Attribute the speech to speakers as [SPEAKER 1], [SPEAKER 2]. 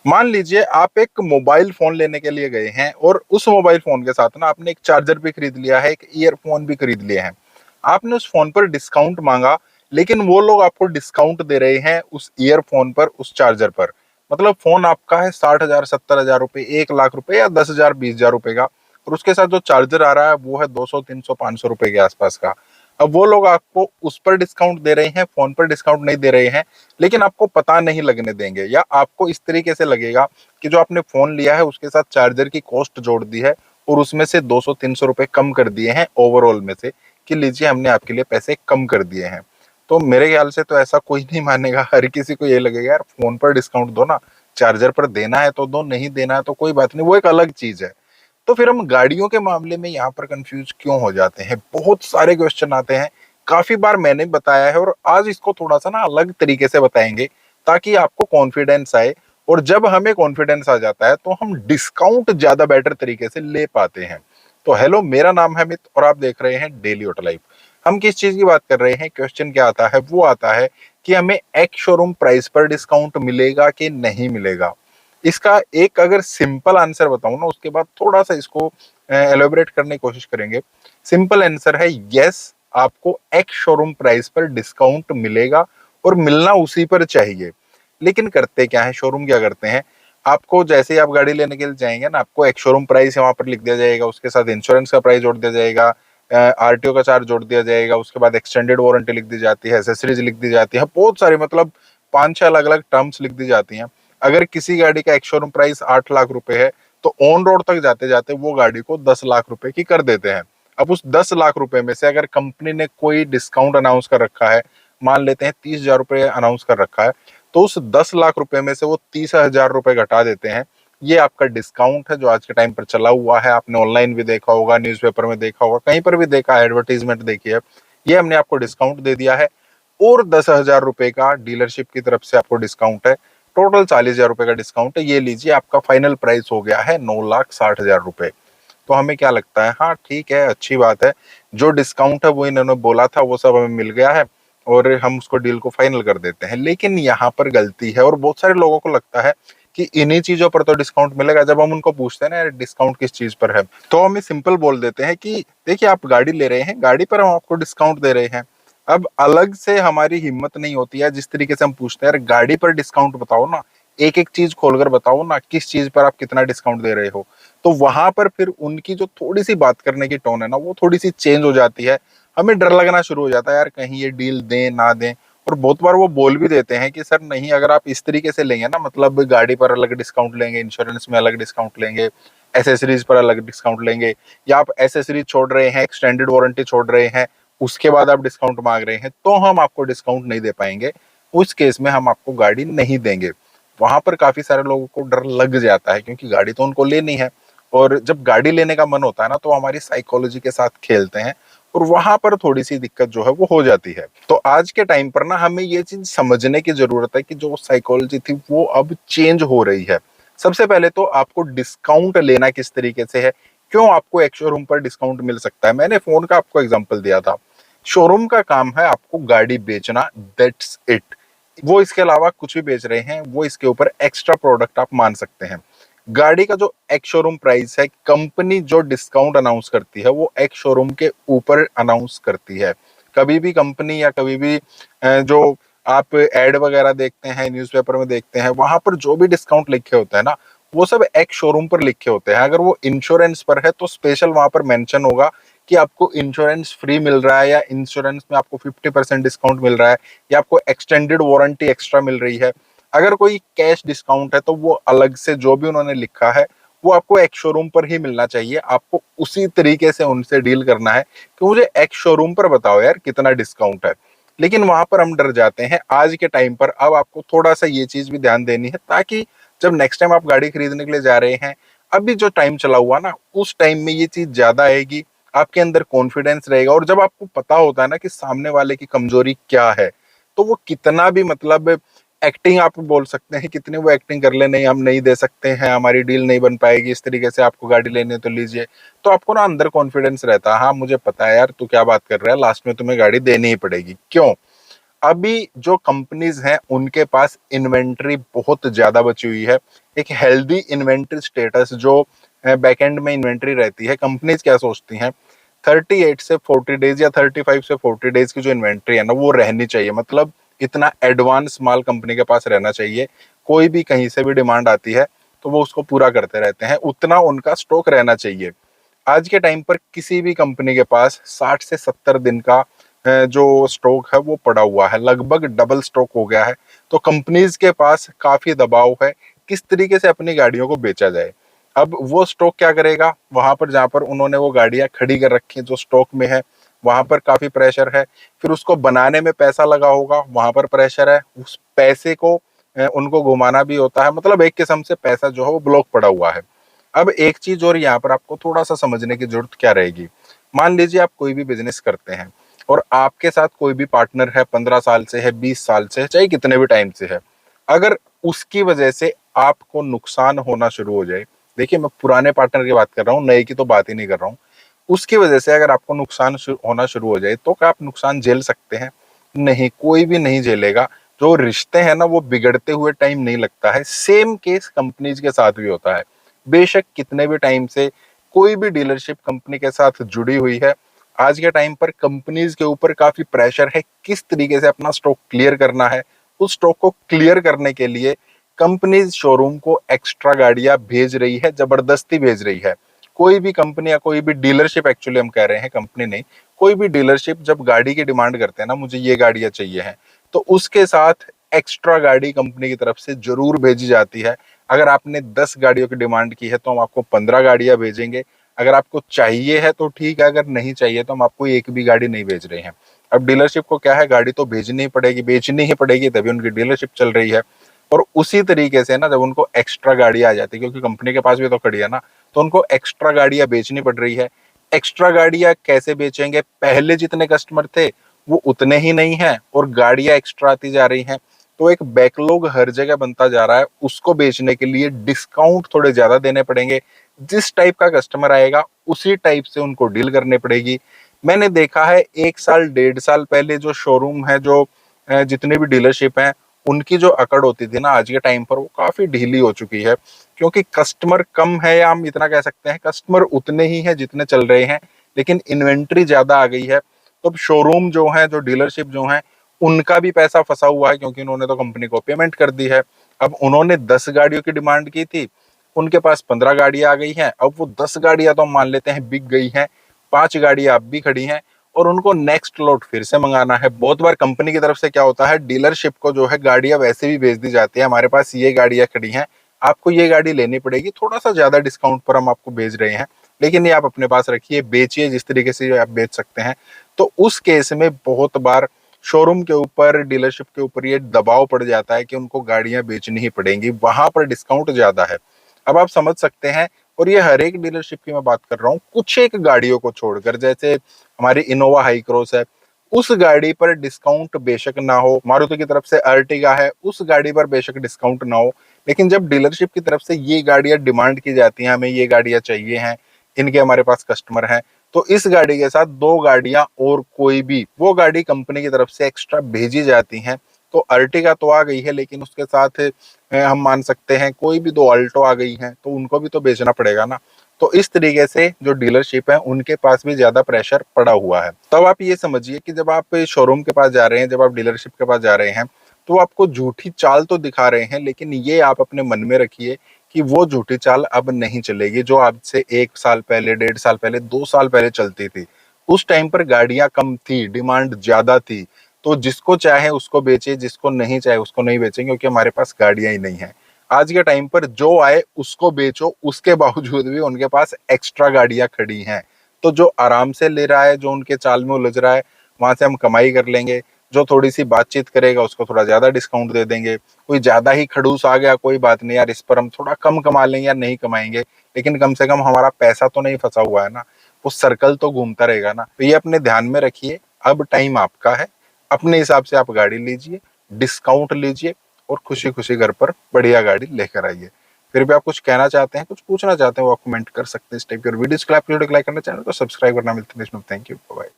[SPEAKER 1] मान लीजिए आप एक मोबाइल फोन लेने के लिए गए हैं और उस मोबाइल फोन के साथ ना आपने एक चार्जर भी खरीद लिया है, एक ईयरफोन भी खरीद लिए हैं। आपने उस फोन पर डिस्काउंट मांगा, लेकिन वो लोग आपको डिस्काउंट दे रहे हैं उस ईयरफोन पर, उस चार्जर पर। मतलब फोन आपका है 60,000, 70,000 रुपए, 1 लाख रुपए या 10,000, 20,000 रुपए का, और उसके साथ जो चार्जर आ रहा है वो है 200, 300, 500 रुपए के आसपास का। अब वो लोग आपको उस पर डिस्काउंट दे रहे हैं, फोन पर डिस्काउंट नहीं दे रहे हैं, लेकिन आपको पता नहीं लगने देंगे, या आपको इस तरीके से लगेगा कि जो आपने फोन लिया है उसके साथ चार्जर की कॉस्ट जोड़ दी है और उसमें से 200-300 रुपए कम कर दिए हैं ओवरऑल में से, कि लीजिए हमने आपके लिए पैसे कम कर दिए हैं। तो मेरे ख्याल से तो ऐसा कोई नहीं मानेगा, हर किसी को ये लगेगा यार फोन पर डिस्काउंट दो ना, चार्जर पर देना है तो दो, नहीं देना है तो कोई बात नहीं, वो एक अलग चीज है। तो फिर हम गाड़ियों के मामले में यहाँ पर कंफ्यूज क्यों हो जाते हैं? बहुत सारे क्वेश्चन आते हैं, काफी बार मैंने बताया है, और आज इसको थोड़ा सा ना अलग तरीके से बताएंगे ताकि आपको कॉन्फिडेंस आए, और जब हमें कॉन्फिडेंस आ जाता है तो हम डिस्काउंट ज्यादा बेटर तरीके से ले पाते हैं। तो हेलो, मेरा नाम है अमित और आप देख रहे हैं डेली ऑटो लाइफ। हम किस चीज की बात कर रहे हैं? क्वेश्चन क्या आता है? वो आता है कि हमें एक्स शोरूम प्राइस पर डिस्काउंट मिलेगा कि नहीं मिलेगा। इसका एक अगर सिंपल आंसर बताऊं ना, उसके बाद थोड़ा सा इसको एलोबरेट करने की कोशिश करेंगे। सिंपल आंसर है यस, आपको एक्स शोरूम प्राइस पर डिस्काउंट मिलेगा, और मिलना उसी पर चाहिए। लेकिन करते क्या है शोरूम, क्या करते हैं, आपको जैसे ही आप गाड़ी लेने के लिए जाएंगे ना, आपको एक शोरूम प्राइस वहां पर लिख दिया जाएगा, उसके साथ इंश्योरेंस का प्राइस जोड़ दिया जाएगा, आरटीओ का चार्ज जोड़ दिया जाएगा, उसके बाद एक्सटेंडेड वारंटी लिख दी जाती है, एसेसरीज लिख दी जाती है, बहुत सारी मतलब 5-6 अलग अलग टर्म्स लिख दी जाती हैं। अगर किसी गाड़ी का एक शोरूम प्राइस 8 लाख रुपए है, तो ऑन रोड तक जाते जाते वो गाड़ी को 10 लाख रुपए की कर देते हैं। अब उस 10 लाख रुपए में से अगर कंपनी ने कोई डिस्काउंट अनाउंस कर रखा है, मान लेते हैं 30,000 रुपए अनाउंस कर रखा है, तो उस 10 लाख रुपए में से वो 30,000 रुपए घटा देते हैं। ये आपका डिस्काउंट है जो आज के टाइम पर चला हुआ है। आपने ऑनलाइन भी देखा होगा, न्यूज़पेपर में देखा होगा, कहीं पर भी देखा है, एडवर्टीजमेंट देखी है। ये हमने आपको डिस्काउंट दे दिया है, और 10,000 रुपए का डीलरशिप की तरफ से आपको डिस्काउंट है। टोटल 40,000 रुपए का डिस्काउंट है। ये लीजिए, आपका फाइनल प्राइस हो गया है 9,60,000 रुपए। तो हमें क्या लगता है? हाँ ठीक है, अच्छी बात है, जो डिस्काउंट है वो इन्होंने बोला था वो सब हमें मिल गया है, और हम उसको डील को फाइनल कर देते हैं। लेकिन यहाँ पर गलती है, और बहुत सारे लोगों को लगता है कि इन्हीं चीजों पर तो डिस्काउंट मिलेगा। जब हम उनको पूछते हैं ना यार डिस्काउंट किस चीज पर है, तो हमें सिंपल बोल देते हैं कि देखिए आप गाड़ी ले रहे हैं, गाड़ी पर हम आपको डिस्काउंट दे रहे हैं। अब अलग से हमारी हिम्मत नहीं होती है, जिस तरीके से हम पूछते हैं यार गाड़ी पर डिस्काउंट बताओ ना, एक एक चीज खोलकर बताओ ना, किस चीज पर आप कितना डिस्काउंट दे रहे हो। तो वहां पर फिर उनकी जो थोड़ी सी बात करने की टोन है ना, वो थोड़ी सी चेंज हो जाती है। हमें डर लगना शुरू हो जाता है यार कहीं ये डील दें ना दें। और बहुत बार वो बोल भी देते हैं कि सर नहीं, अगर आप इस तरीके से लेंगे ना, मतलब गाड़ी पर अलग डिस्काउंट लेंगे, इंश्योरेंस में अलग डिस्काउंट लेंगे, एसेसरीज पर अलग डिस्काउंट लेंगे, या आप एसेसरीज छोड़ रहे हैं, एक्सटेंडेड वारंटी छोड़ रहे हैं, उसके बाद आप डिस्काउंट मांग रहे हैं, तो हम आपको डिस्काउंट नहीं दे पाएंगे, उस केस में हम आपको गाड़ी नहीं देंगे। वहां पर काफी सारे लोगों को डर लग जाता है, क्योंकि गाड़ी तो उनको लेनी है, और जब गाड़ी लेने का मन होता है ना, तो हमारी साइकोलॉजी के साथ खेलते हैं, और वहां पर थोड़ी सी दिक्कत जो है वो हो जाती है। तो आज के टाइम पर ना हमें ये चीज समझने की जरूरत है कि जो साइकोलॉजी थी वो अब चेंज हो रही है। सबसे पहले तो आपको डिस्काउंट लेना किस तरीके से है, क्यों आपको एक शोरूम पर डिस्काउंट मिल सकता है। मैंने फोन का आपको एग्जांपल दिया था। शोरूम का काम है आपको गाड़ी बेचना, दैट्स इट। वो इसके अलावा कुछ भी बेच रहे हैं, वो इसके ऊपर एक्स्ट्रा प्रोडक्ट आप मान सकते हैं। गाड़ी का जो एक्स शोरूम प्राइस है, कंपनी जो डिस्काउंट अनाउंस करती है वो एक्स शोरूम के ऊपर अनाउंस करती है। कभी भी कंपनी, या कभी भी जो आप एड वगैरह देखते हैं, न्यूज़पेपर में देखते हैं, वहां पर जो भी डिस्काउंट लिखे होते हैं ना, वो सब एक्स शोरूम पर लिखे होते हैं। अगर वो इंश्योरेंस पर है तो स्पेशल वहां पर मेंशन होगा कि आपको इंश्योरेंस फ्री मिल रहा है, या इंश्योरेंस में आपको 50% डिस्काउंट मिल रहा है, या आपको एक्सटेंडेड वारंटी एक्स्ट्रा मिल रही है। अगर कोई कैश डिस्काउंट है तो वो अलग से जो भी उन्होंने लिखा है वो आपको एक्स शोरूम पर ही मिलना चाहिए। आपको उसी तरीके से उनसे डील करना है कि मुझे एक्स शोरूम पर बताओ यार कितना डिस्काउंट है। लेकिन वहां पर हम डर जाते हैं आज के टाइम पर। अब आपको थोड़ा सा ये चीज भी ध्यान देनी है, ताकि जब नेक्स्ट टाइम आप गाड़ी खरीदने के लिए जा रहे हैं, अभी जो टाइम चला हुआ ना, उस टाइम में ये चीज ज्यादा आएगी, आपके अंदर कॉन्फिडेंस रहेगा। और जब आपको पता होता है ना कि सामने वाले की कमजोरी क्या है, तो वो कितना भी मतलब एक्टिंग आप बोल सकते हैं, कितने वो एक्टिंग कर ले, नहीं हम नहीं दे सकते हैं, हमारी डील नहीं बन पाएगी, इस तरीके से आपको गाड़ी लेने तो लीजिए, तो आपको ना अंदर कॉन्फिडेंस रहता है, हाँ मुझे पता है यार तू क्या बात कर रहा है, लास्ट में तुम्हें गाड़ी देनी ही पड़ेगी। क्यों? अभी जो कंपनीज हैं उनके पास इन्वेंट्री बहुत ज्यादा बची हुई है। एक हेल्दी इन्वेंट्री स्टेटस जो बैकएंड में इन्वेंट्री रहती है, कंपनीज क्या सोचती हैं 38 से 40 डेज या 35 से 40 डेज की जो इन्वेंट्री है ना वो रहनी चाहिए। मतलब इतना एडवांस माल कंपनी के पास रहना चाहिए, कोई भी कहीं से भी डिमांड आती है तो वो उसको पूरा करते रहते हैं, उतना उनका स्टॉक रहना चाहिए। आज के टाइम पर किसी भी कंपनी के पास 60 से 70 दिन का जो स्टॉक है वो पड़ा हुआ है, लगभग डबल स्टॉक हो गया है। तो कंपनीज के पास काफी दबाव है किस तरीके से अपनी गाड़ियों को बेचा जाए। अब वो स्टॉक क्या करेगा, वहां पर जहां पर उन्होंने वो गाड़ियां खड़ी कर रखी है जो स्टॉक में है, वहां पर काफी प्रेशर है। फिर उसको बनाने में पैसा लगा होगा, वहां पर प्रेशर है। उस पैसे को उनको घुमाना भी होता है, मतलब एक किस्म से पैसा जो है वो ब्लॉक पड़ा हुआ है। अब एक चीज और यहाँ पर आपको थोड़ा सा समझने की जरूरत क्या रहेगी। मान लीजिए आप कोई भी बिजनेस करते हैं और आपके साथ कोई भी पार्टनर है, 15 साल से है, 20 साल से है, चाहे कितने भी टाइम से है। अगर उसकी वजह से आपको नुकसान होना शुरू हो जाए, देखिए मैं पुराने पार्टनर की बात कर रहा हूँ, नए की तो बात ही नहीं कर रहा हूँ। उसकी वजह से अगर आपको नुकसान होना शुरू हो जाए तो क्या आप नुकसान झेल सकते हैं? नहीं, कोई भी नहीं झेलेगा। जो रिश्ते हैं ना वो बिगड़ते हुए टाइम नहीं लगता है। सेम केस कंपनीज के साथ भी होता है। बेशक कितने भी टाइम से कोई भी डीलरशिप कंपनी के साथ जुड़ी हुई है, आज के टाइम पर कंपनीज के ऊपर काफी प्रेशर है किस तरीके से अपना स्टॉक क्लियर करना है। उस स्टॉक को क्लियर करने के लिए कंपनीज शोरूम को एक्स्ट्रा गाड़ियां भेज रही है, जबरदस्ती भेज रही है। कोई भी कंपनी या कोई भी डीलरशिप, एक्चुअली हम कह रहे हैं कंपनी नहीं, कोई भी डीलरशिप जब गाड़ी की डिमांड करते हैं ना, मुझे ये गाड़ियां चाहिए हैं, तो उसके साथ एक्स्ट्रा गाड़ी कंपनी की तरफ से जरूर भेजी जाती है। अगर आपने 10 गाड़ियों की डिमांड की है तो हम आपको 15 गाड़ियां भेजेंगे। अगर आपको चाहिए है तो ठीक है, अगर नहीं चाहिए तो हम आपको एक भी गाड़ी नहीं भेज रहे हैं। अब डीलरशिप को क्या है, गाड़ी तो भेजनी ही पड़ेगी, बेचनी ही पड़ेगी, तभी उनकी डीलरशिप चल रही है। और उसी तरीके से ना जब उनको एक्स्ट्रा गाड़ी आ जाती है, क्योंकि कंपनी के पास भी तो खड़ी है ना, तो उनको एक्स्ट्रा गाड़ियां बेचनी पड़ रही है। एक्स्ट्रा गाड़ियां कैसे बेचेंगे, पहले जितने कस्टमर थे वो उतने ही नहीं है और गाड़ियां एक्स्ट्रा आती जा रही हैं। तो एक बैकलॉग हर जगह बनता जा रहा है, उसको बेचने के लिए डिस्काउंट थोड़े ज्यादा देने पड़ेंगे। जिस टाइप का कस्टमर आएगा उसी टाइप से उनको डील करनी पड़ेगी। मैंने देखा है 1 साल 1.5 साल पहले जो शोरूम है, जो जितने भी डीलरशिप हैं, उनकी जो अकड़ होती थी ना, आज के टाइम पर वो काफी ढीली हो चुकी है। क्योंकि कस्टमर कम है, या हम इतना कह सकते हैं कस्टमर उतने ही हैं जितने चल रहे हैं, लेकिन इन्वेंट्री ज्यादा आ गई है। तो शोरूम जो है, जो डीलरशिप जो है, उनका भी पैसा फंसा हुआ है, क्योंकि उन्होंने तो कंपनी को पेमेंट कर दी है। अब उन्होंने 10 गाड़ियों की डिमांड की थी, उनके पास 15 गाड़ियां आ गई हैं। अब वो 10 गाड़ियां तो हम मान लेते हैं बिक गई हैं, 5 गाड़ियां अब भी खड़ी हैं और उनको नेक्स्ट लॉट फिर से मंगाना है। बहुत बार कंपनी की तरफ से क्या होता है, डीलरशिप को जो है गाड़ियां वैसे भी भेज दी जाती है, हमारे पास ये गाड़ियां खड़ी हैं, आपको ये गाड़ी लेनी पड़ेगी, थोड़ा सा ज्यादा डिस्काउंट पर हम आपको भेज रहे हैं, लेकिन ये आप अपने पास रखिए, बेचिए जिस तरीके से आप बेच सकते हैं। तो उस केस में बहुत बार शोरूम के ऊपर, डीलरशिप के ऊपर ये दबाव पड़ जाता है कि उनको गाड़ियां बेचनी ही पड़ेंगी, वहां पर डिस्काउंट ज्यादा है। अब आप समझ सकते हैं, और ये हर एक डीलरशिप की मैं बात कर रहा हूँ, कुछ एक गाड़ियों को छोड़कर, जैसे हमारी इनोवा हाई क्रॉस है, उस गाड़ी पर डिस्काउंट बेशक ना हो, मारुति की तरफ से अर्टिगा है, उस गाड़ी पर बेशक डिस्काउंट ना हो, लेकिन जब डीलरशिप की तरफ से ये गाड़ियां डिमांड की जाती हैं, हमें ये गाड़ियां चाहिए हैं, इनके हमारे पास कस्टमर हैं, तो इस गाड़ी के साथ 2 गाड़ियां और कोई भी वो गाड़ी कंपनी की तरफ से एक्स्ट्रा भेजी जाती हैं। तो अर्टिगा तो आ गई है, लेकिन उसके साथ हम मान सकते हैं कोई भी 2 अल्टो आ गई हैं, तो उनको भी तो बेचना पड़ेगा ना। तो इस तरीके से जो डीलरशिप है उनके पास भी ज्यादा प्रेशर पड़ा हुआ है। तब आप ये समझिए कि जब आप शोरूम के पास जा रहे हैं, जब आप डीलरशिप के पास जा रहे हैं, तो आपको झूठी चाल तो दिखा रहे हैं, लेकिन ये आप अपने मन में रखिए कि वो झूठी चाल अब नहीं चलेगी, जो आज से 1 साल पहले, 1.5 साल पहले, 2 साल पहले चलती थी। उस टाइम पर गाड़ियां कम थी, डिमांड ज्यादा थी, तो जिसको चाहे उसको बेचे, जिसको नहीं चाहे उसको नहीं बेचेंगे, क्योंकि हमारे पास गाड़ियां ही नहीं है। आज के टाइम पर जो आए उसको बेचो, उसके बावजूद भी उनके पास एक्स्ट्रा गाड़ियां खड़ी हैं। तो जो आराम से ले रहा है, जो उनके चाल में उलझ रहा है, वहां से हम कमाई कर लेंगे। जो थोड़ी सी बातचीत करेगा उसको थोड़ा ज्यादा डिस्काउंट दे देंगे। कोई ज्यादा ही खड़ूस आ गया, कोई बात नहीं यार, इस पर हम थोड़ा कम कमा लेंगे या नहीं कमाएंगे, लेकिन कम से कम हमारा पैसा तो नहीं फंसा हुआ है ना, वो सर्कल तो घूमता रहेगा ना। तो ये अपने ध्यान में रखिए, अब टाइम आपका है, अपने हिसाब से आप गाड़ी लीजिए, डिस्काउंट लीजिए और खुशी खुशी घर पर बढ़िया गाड़ी लेकर आइए। फिर भी आप कुछ कहना चाहते हैं, कुछ पूछना चाहते हैं, वो आप कमेंट कर सकते हैं। इस टाइप की वीडियोस के लिए आप वीडियो को लाइक करना, चैनल को सब्सक्राइब करना। मिलते हैं, थैंक यू, बाय।